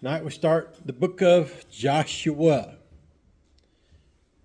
Tonight we start the book of Joshua.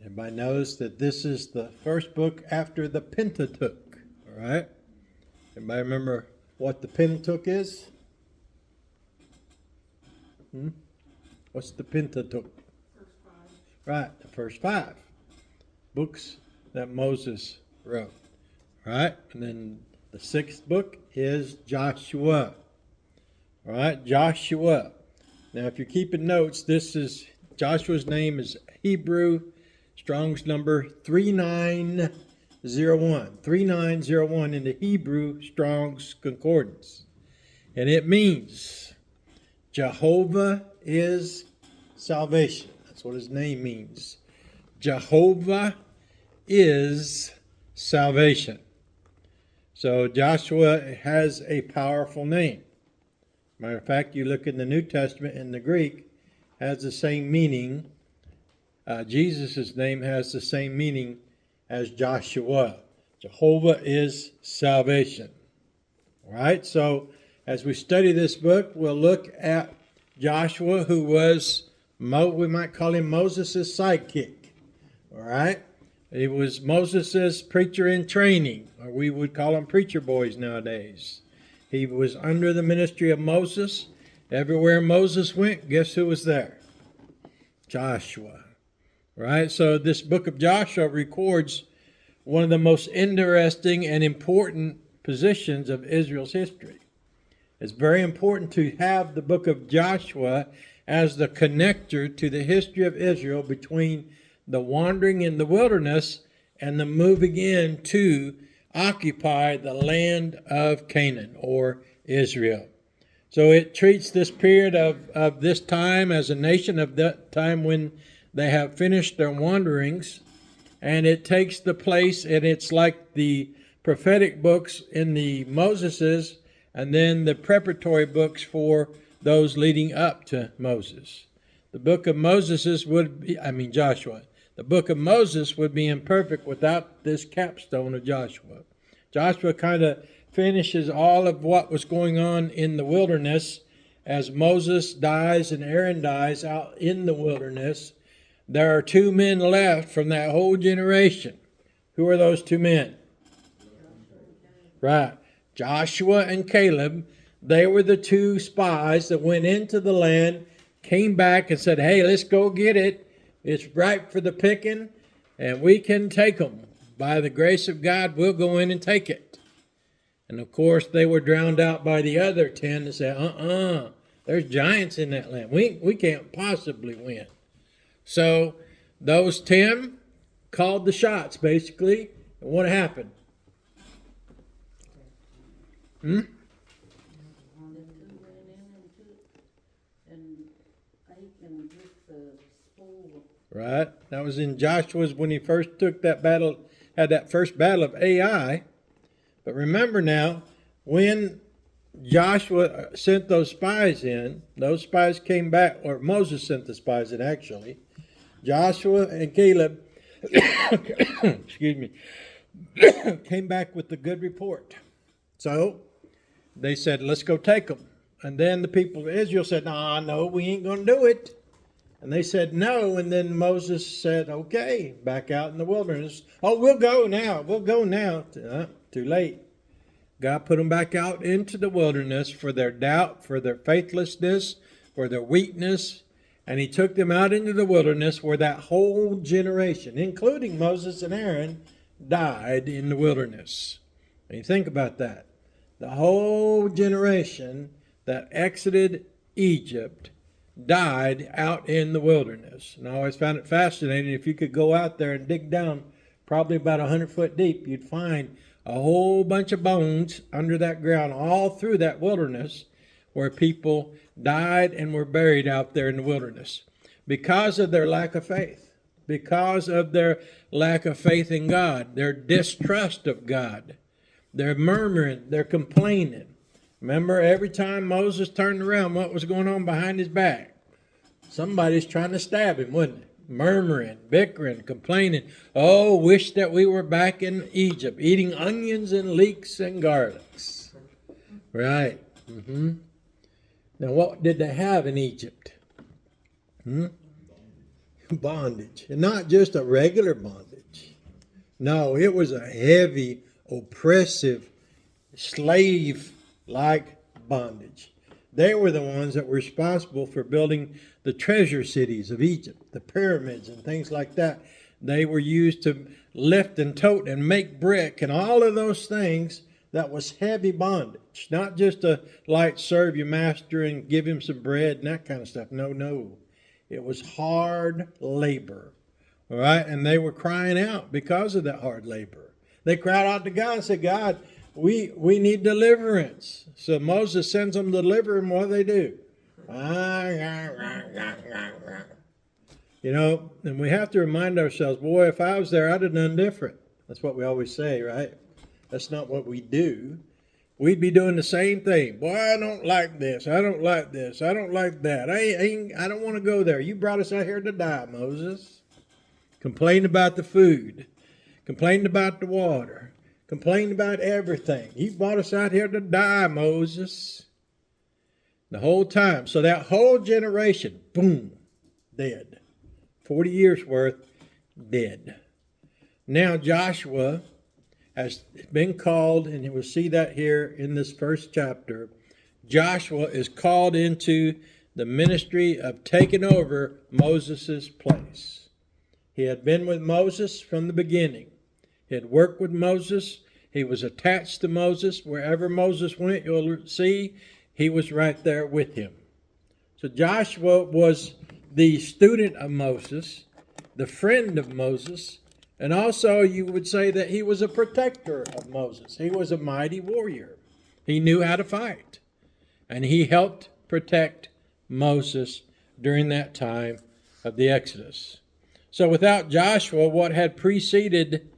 Everybody knows that this is the first book after the Pentateuch. All right? Everybody remember what the Pentateuch is? What's the Pentateuch? First five. Right, the first 5 books that Moses wrote. Right? And then the 6th book is Joshua. All right, Joshua. Now, if you're keeping notes, this is Joshua's name is Hebrew Strong's number 3901. 3901 in the Hebrew Strong's Concordance. And it means Jehovah is salvation. That's what his name means. Jehovah is salvation. So Joshua has a powerful name. Matter of fact, you look in the New Testament in the Greek, has the same meaning. Jesus' name has the same meaning as Joshua. Jehovah is salvation. All right, so as we study this book, we'll look at Joshua, who was, we might call him Moses' sidekick. All right, he was Moses' preacher in training, or we would call them preacher boys nowadays. He was under the ministry of Moses. Everywhere Moses went, guess who was there? Joshua. Right? So this book of Joshua records one of the most interesting and important positions of Israel's history. It's very important to have the book of Joshua as the connector to the history of Israel between the wandering in the wilderness and the moving in to occupy the land of Canaan, or Israel. So it treats this period of this time as a nation of that time when they have finished their wanderings, and it takes the place, and it's like the prophetic books in the Moseses, and then the preparatory books for those leading up to Moses. The book of Joshua. The book of Moses would be imperfect without this capstone of Joshua. Joshua kind of finishes all of what was going on in the wilderness as Moses dies and Aaron dies out in the wilderness. There are 2 men left from that whole generation. Who are those 2 men? Right. Joshua and Caleb. They were the 2 spies that went into the land, came back and said, hey, let's go get it. It's ripe for the picking, and we can take them. By the grace of God, we'll go in and take it. And of course, they were drowned out by the other 10 that said, there's giants in that land. We can't possibly win. So those 10 called the shots, basically. And what happened? Right. That was in Joshua's when he first took that battle, had that first battle of Ai. But remember now, when Joshua sent those spies in, those spies came back, or Moses sent the spies in actually. Joshua and Caleb, came back with the good report. So they said, let's go take them. And then the people of Israel said, no, we ain't going to do it. And they said no, and then Moses said, okay, back out in the wilderness. Oh, we'll go now. Too late. God put them back out into the wilderness for their doubt, for their faithlessness, for their weakness. And he took them out into the wilderness where that whole generation, including Moses and Aaron, died in the wilderness. And you think about that. The whole generation that exited Egypt died out in the wilderness. And I always found it fascinating. If you could go out there and dig down probably about 100 foot deep, you'd find a whole bunch of bones under that ground all through that wilderness where people died and were buried out there in the wilderness because of their lack of faith, because of their lack of faith in God, their distrust of God, their murmuring, their complaining. Remember, every time Moses turned around, what was going on behind his back? Somebody's trying to stab him, wasn't it? Murmuring, bickering, complaining. Oh, wish that we were back in Egypt, eating onions and leeks and garlics. Right. Now, what did they have in Egypt? Bondage. And not just a regular bondage. No, it was a heavy, oppressive, slave-like bondage. They were the ones that were responsible for building the treasure cities of Egypt, the pyramids and things like that. They were used to lift and tote and make brick and all of those things. That was heavy bondage, not just a light serve your master and give him some bread and that kind of stuff. No. It was hard labor, all right? And they were crying out because of that hard labor. They cried out to God and said, God, we need deliverance. So Moses sends them to deliver them. What do? You know, and we have to remind ourselves, boy, if I was there, I'd have done different. That's what we always say, right? That's not what we do. We'd be doing the same thing. Boy, I don't like this. I don't like this. I don't like that. I don't want to go there. You brought us out here to die, Moses. Complain about the food. Complain about the water. Complain about everything. You brought us out here to die, Moses. The whole time. So that whole generation, boom, dead. 40 years worth, dead. Now Joshua has been called, and we'll see that here in this first chapter. Joshua is called into the ministry of taking over Moses' place. He had been with Moses from the beginning. He had worked with Moses. He was attached to Moses. Wherever Moses went, you'll see he was right there with him. So Joshua was the student of Moses, the friend of Moses, and also you would say that he was a protector of Moses. He was a mighty warrior. He knew how to fight. And he helped protect Moses during that time of the Exodus. So without Joshua, what had preceded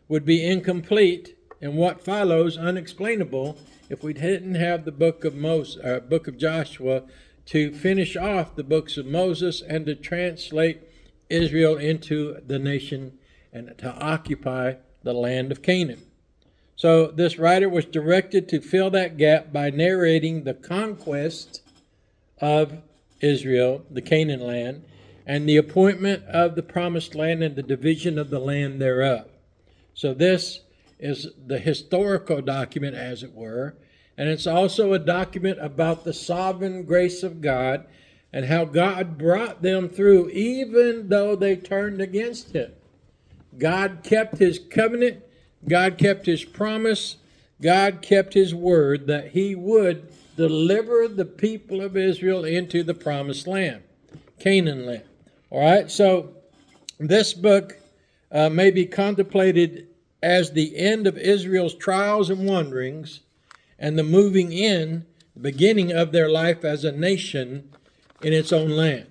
would be incomplete, and what follows unexplainable if we didn't have the book of Joshua to finish off the books of Moses and to translate Israel into the nation and to occupy the land of Canaan. So this writer was directed to fill that gap by narrating the conquest of Israel, the Canaan land, and the appointment of the promised land and the division of the land thereof. So this is the historical document, as it were, and it's also a document about the sovereign grace of God and how God brought them through even though they turned against him. God kept his covenant, God kept his promise, God kept his word that he would deliver the people of Israel into the promised land, Canaan land. All right, so this book may be contemplated as the end of Israel's trials and wanderings and the moving in, the beginning of their life as a nation in its own land.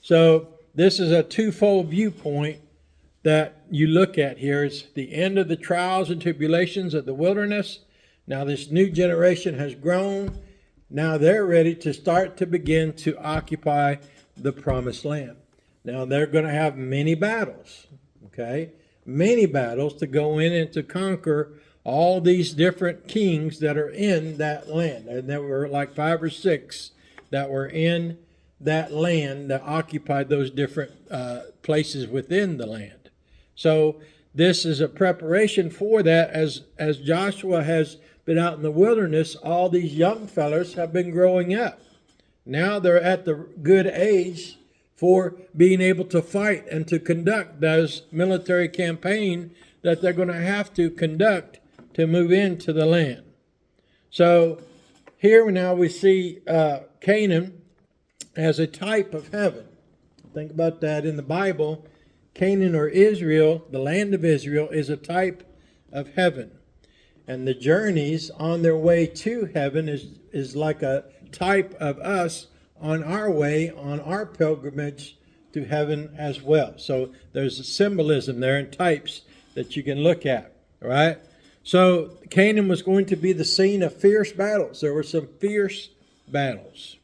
So this is a twofold viewpoint that you look at here. It's the end of the trials and tribulations of the wilderness. Now this new generation has grown. Now they're ready to begin to occupy the promised land. Now they're going to have many battles, okay? Many battles to go in and to conquer all these different kings that are in that land. And there were like 5 or 6 that were in that land that occupied those different places within the land. So this is a preparation for that. As Joshua has been out in the wilderness, all these young fellas have been growing up. Now they're at the good age for being able to fight and to conduct those military campaign that they're going to have to conduct to move into the land. So here now we see Canaan as a type of heaven. Think about that in the Bible. Canaan, or Israel, the land of Israel, is a type of heaven. And the journeys on their way to heaven is like a type of us on our way, on our pilgrimage to heaven as well. So there's a symbolism there and types that you can look at, right? So Canaan was going to be the scene of fierce battles. There were some fierce battles.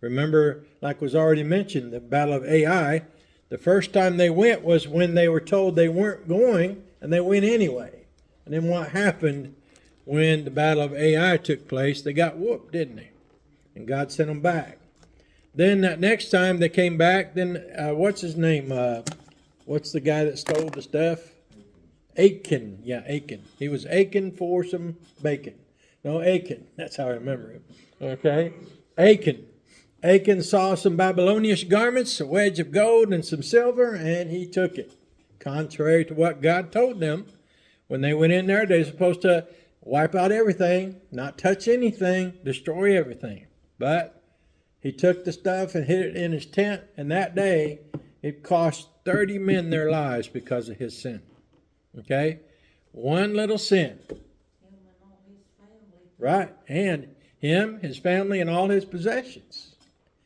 Remember, like was already mentioned, the Battle of Ai, the first time they went was when they were told they weren't going, and they went anyway. And then what happened when the Battle of Ai took place? They got whooped, didn't they? and God sent them back. Then that next time they came back, then what's his name? What's the guy that stole the stuff? Achan. Yeah, Achan. He was Achan for some bacon. No, Achan. That's how I remember him. Okay? Achan. Achan saw some Babylonian garments, a wedge of gold, and some silver, and he took it. Contrary to what God told them. When they went in there, they were supposed to wipe out everything, not touch anything, destroy everything. But he took the stuff and hid it in his tent, and that day it cost 30 men their lives because of his sin. Okay? One little sin. Right. And him, his family, and all his possessions.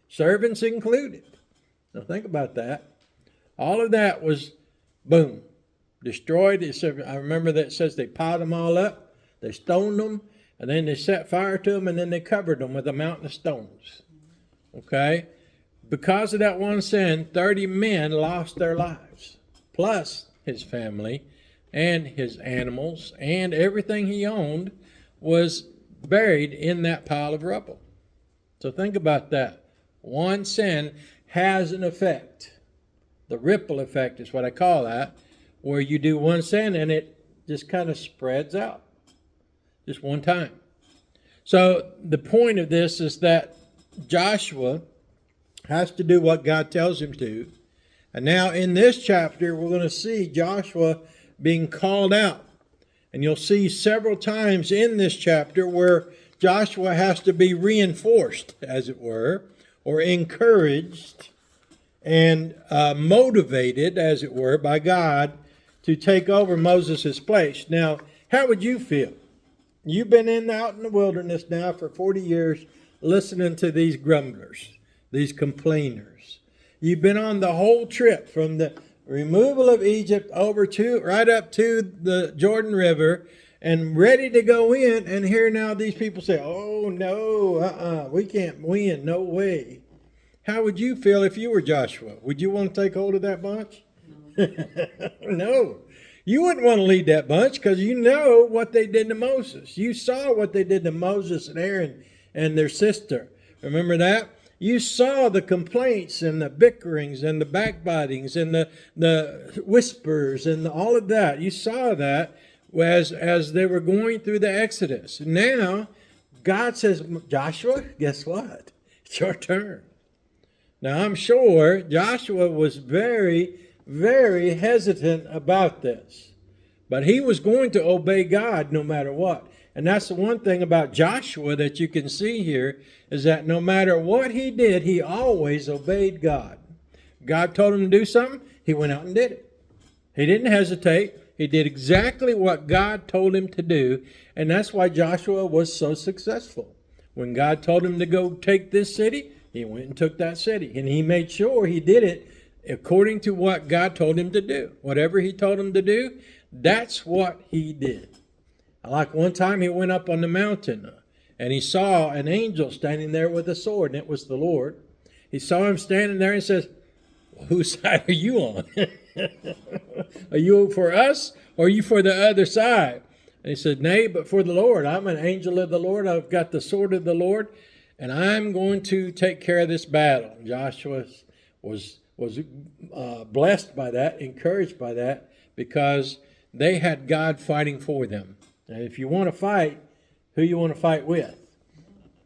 Servants included. Now think about that. All of that was, boom, destroyed. I remember that it says they piled them all up, they stoned them, and then they set fire to them, and then they covered them with a mountain of stones. Okay? Because of that one sin, 30 men lost their lives, plus his family and his animals and everything he owned was buried in that pile of rubble. So think about that. One sin has an effect. The ripple effect is what I call that, where you do one sin and it just kind of spreads out. Just one time. So the point of this is that Joshua has to do what God tells him to. And now in this chapter, we're going to see Joshua being called out. And you'll see several times in this chapter where Joshua has to be reinforced, as it were, or encouraged and motivated, as it were, by God to take over Moses' place. Now, how would you feel? You've been out in the wilderness now for 40 years listening to these grumblers, these complainers. You've been on the whole trip from the removal of Egypt over to right up to the Jordan River and ready to go in, and here now these people say, oh no, we can't win, no way. How would you feel if you were Joshua? Would you want to take hold of that bunch? No. You wouldn't want to lead that bunch because you know what they did to Moses. You saw what they did to Moses and Aaron and their sister. Remember that? You saw the complaints and the bickerings and the backbitings and the whispers and all of that. You saw that as they were going through the Exodus. Now, God says, Joshua, guess what? It's your turn. Now, I'm sure Joshua was very, very hesitant about this. But he was going to obey God no matter what. And that's the one thing about Joshua that you can see here is that no matter what he did, he always obeyed God. God told him to do something, he went out and did it. He didn't hesitate. He did exactly what God told him to do. And that's why Joshua was so successful. When God told him to go take this city, he went and took that city. And he made sure he did it according to what God told him to do. Whatever he told him to do, that's what he did. Like one time he went up on the mountain and he saw an angel standing there with a sword, and it was the Lord. He saw him standing there and says, whose side are you on? Are you for us or are you for the other side? And he said, nay, but for the Lord. I'm an angel of the Lord. I've got the sword of the Lord, and I'm going to take care of this battle. Joshua was blessed by that, encouraged by that, because they had God fighting for them. And if you want to fight, who you want to fight with?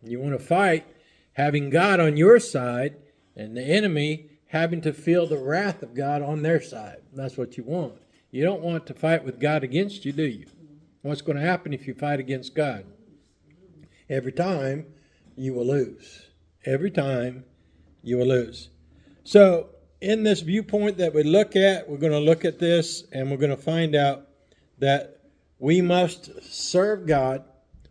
You want to fight having God on your side and the enemy having to feel the wrath of God on their side. That's what you want. You don't want to fight with God against you, do you? What's going to happen if you fight against God? Every time you will lose. Every time you will lose. So in this viewpoint that we look at, we're going to look at this and we're going to find out that we must serve God.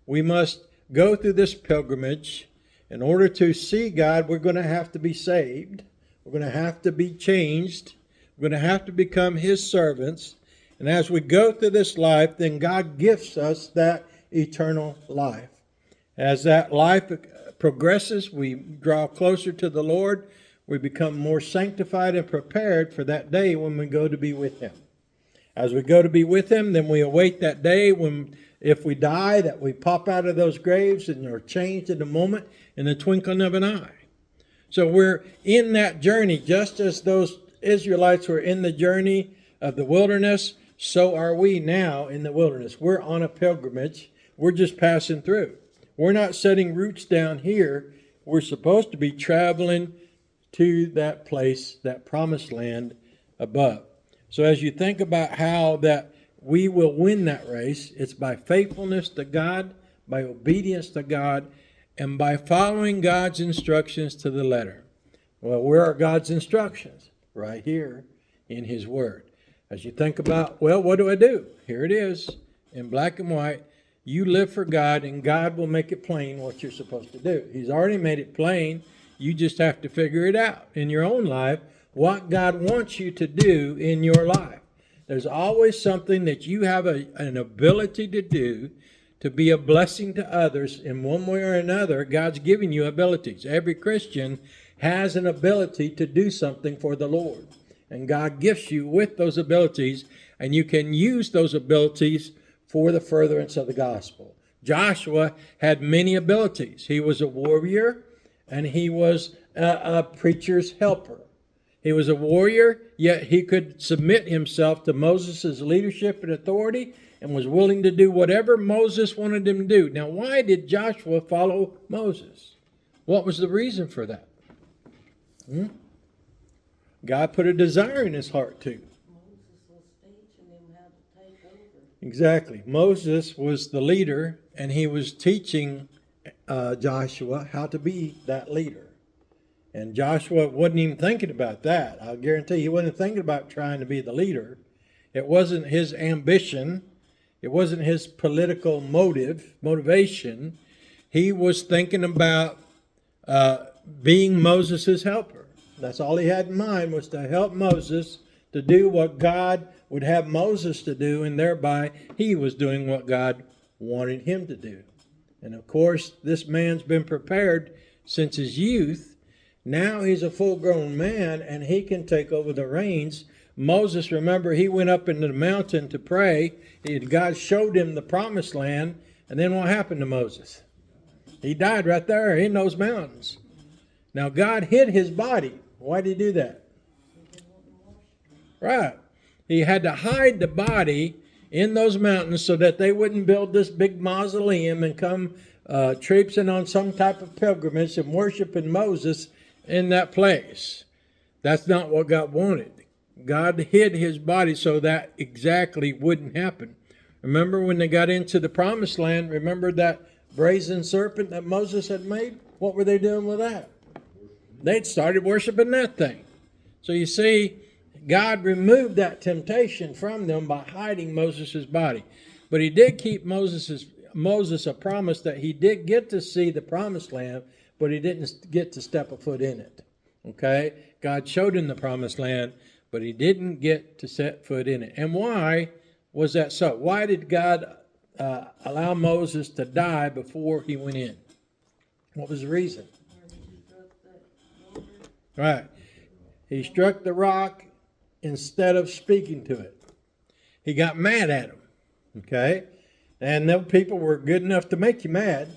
We must go through this pilgrimage. In order to see God, we're going to have to be saved. We're going to have to be changed. We're going to have to become His servants. And as we go through this life, then God gives us that eternal life. As that life progresses, we draw closer to the Lord. We become more sanctified and prepared for that day when we go to be with Him. As we go to be with Him, then we await that day when if we die, that we pop out of those graves and are changed in a moment, in the twinkling of an eye. So we're in that journey, just as those Israelites were in the journey of the wilderness, so are we now in the wilderness. We're on a pilgrimage. We're just passing through. We're not setting roots down here. We're supposed to be traveling to that place, that promised land above. So as you think about how that we will win that race, it's by faithfulness to God, by obedience to God, and by following God's instructions to the letter. Well, where are God's instructions? Right here in His Word. As you think about, well, what do I do? Here it is in black and white. You live for God, and God will make it plain what you're supposed to do. He's already made it plain. You just have to figure it out in your own life, what God wants you to do in your life. There's always something that you have an ability to do to be a blessing to others in one way or another. God's giving you abilities. Every Christian has an ability to do something for the Lord. And God gifts you with those abilities, and you can use those abilities for the furtherance of the gospel. Joshua had many abilities. He was a warrior, and he was a preacher's helper. He was a warrior, yet he could submit himself to Moses' leadership and authority and was willing to do whatever Moses wanted him to do. Now, why did Joshua follow Moses? What was the reason for that? God put a desire in his heart to. Moses was teaching him how to take over. Exactly. Moses was the leader, and he was teaching Joshua how to be that leader. And Joshua wasn't even thinking about that. I'll guarantee he wasn't thinking about trying to be the leader. It wasn't his ambition. It wasn't his political motivation. He was thinking about being Moses' helper. That's all he had in mind, was to help Moses to do what God would have Moses to do, and thereby he was doing what God wanted him to do. And of course, this man's been prepared since his youth. Now he's a full-grown man, and he can take over the reins. Moses, remember, he went up into the mountain to pray. God showed him the promised land, and then what happened to Moses? He died right there in those mountains. Now God hid his body. Why did he do that? Right. He had to hide the body in those mountains so that they wouldn't build this big mausoleum and come traipsing on some type of pilgrimage and worshiping Moses in that place. That's not what God wanted. God hid his body so that exactly wouldn't happen. Remember when they got into the promised land, remember that brazen serpent that Moses had made? What were they doing with that? They'd started worshiping that thing. So you see, God removed that temptation from them by hiding Moses' body. But he did keep Moses a promise that he did get to see the promised land, but he didn't get to step a foot in it. Okay? God showed him the promised land, but he didn't get to set foot in it. And why was that so? Why did God allow Moses to die before he went in? What was the reason? Right. He struck the rock instead of speaking to it. He got mad at him. Okay? And those people were good enough to make you mad.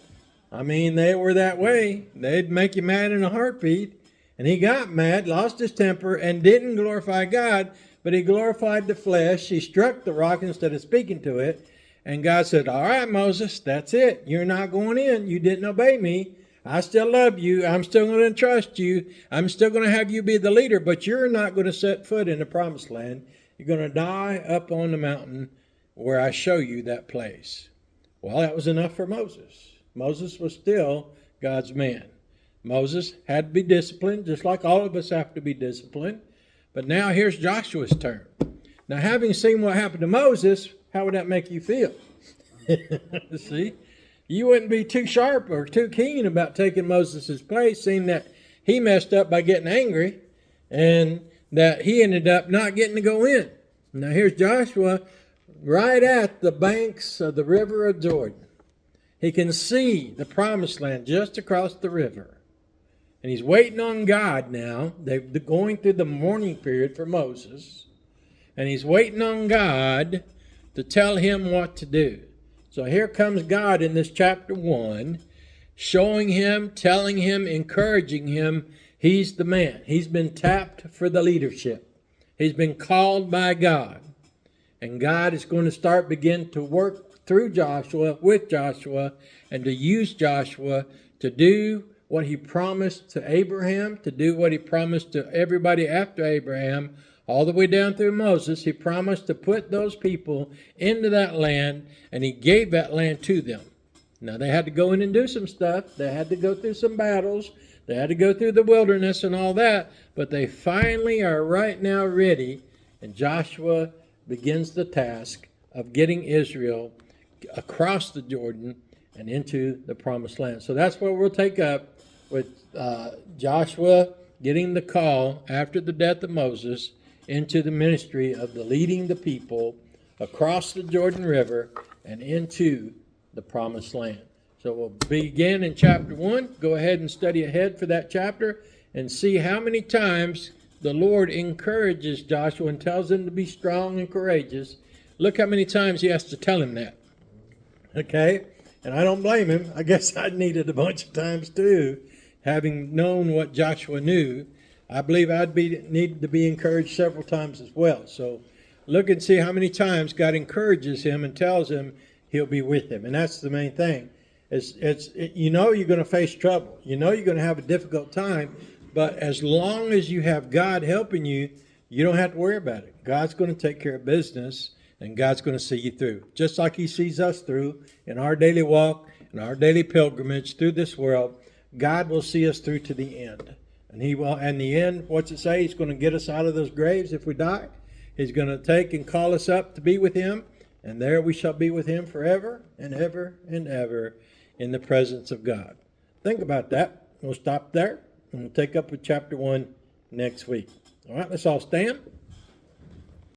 I mean, they were that way. They'd make you mad in a heartbeat. And he got mad, lost his temper, and didn't glorify God, but he glorified the flesh. He struck the rock instead of speaking to it. And God said, all right, Moses, that's it. You're not going in. You didn't obey me. I still love you. I'm still going to trust you. I'm still going to have you be the leader, but you're not going to set foot in the promised land. You're going to die up on the mountain where I show you that place. Well, that was enough for Moses. Moses was still God's man. Moses had to be disciplined, just like all of us have to be disciplined. But now here's Joshua's turn. Now, having seen what happened to Moses, how would that make you feel? See? You wouldn't be too sharp or too keen about taking Moses' place, seeing that he messed up by getting angry and that he ended up not getting to go in. Now here's Joshua right at the banks of the river of Jordan. He can see the promised land just across the river. And he's waiting on God now. They're going through the mourning period for Moses. And he's waiting on God to tell him what to do. So here comes God in this chapter 1, showing him, telling him, encouraging him, he's the man. He's been tapped for the leadership. He's been called by God. And God is going to begin to work through Joshua, with Joshua, and to use Joshua to do what he promised to Abraham, to do what he promised to everybody after Abraham, all the way down through Moses. He promised to put those people into that land, and he gave that land to them. Now, they had to go in and do some stuff. They had to go through some battles. They had to go through the wilderness and all that, but they finally are right now ready, and Joshua begins the task of getting Israel across the Jordan and into the promised land. So that's what we'll take up with Joshua getting the call after the death of Moses into the ministry of leading the people across the Jordan River and into the promised land. So we'll begin in chapter 1. Go ahead and study ahead for that chapter and see how many times the Lord encourages Joshua and tells him to be strong and courageous. Look how many times he has to tell him that. Okay? And I don't blame him. I guess I needed a bunch of times too. Having known what Joshua knew, I believe I'd need to be encouraged several times as well. So look and see how many times God encourages him and tells him he'll be with him. And that's the main thing. You know you're going to face trouble. You know you're going to have a difficult time. But as long as you have God helping you, you don't have to worry about it. God's going to take care of business, and God's going to see you through. Just like he sees us through in our daily walk, in our daily pilgrimage through this world, God will see us through to the end. And he will, in the end, what's it say? He's going to get us out of those graves if we die. He's going to take and call us up to be with him. And there we shall be with him forever and ever and ever in the presence of God. Think about that. We'll stop there, and we'll take up with chapter 1 next week. All right, let's all stand.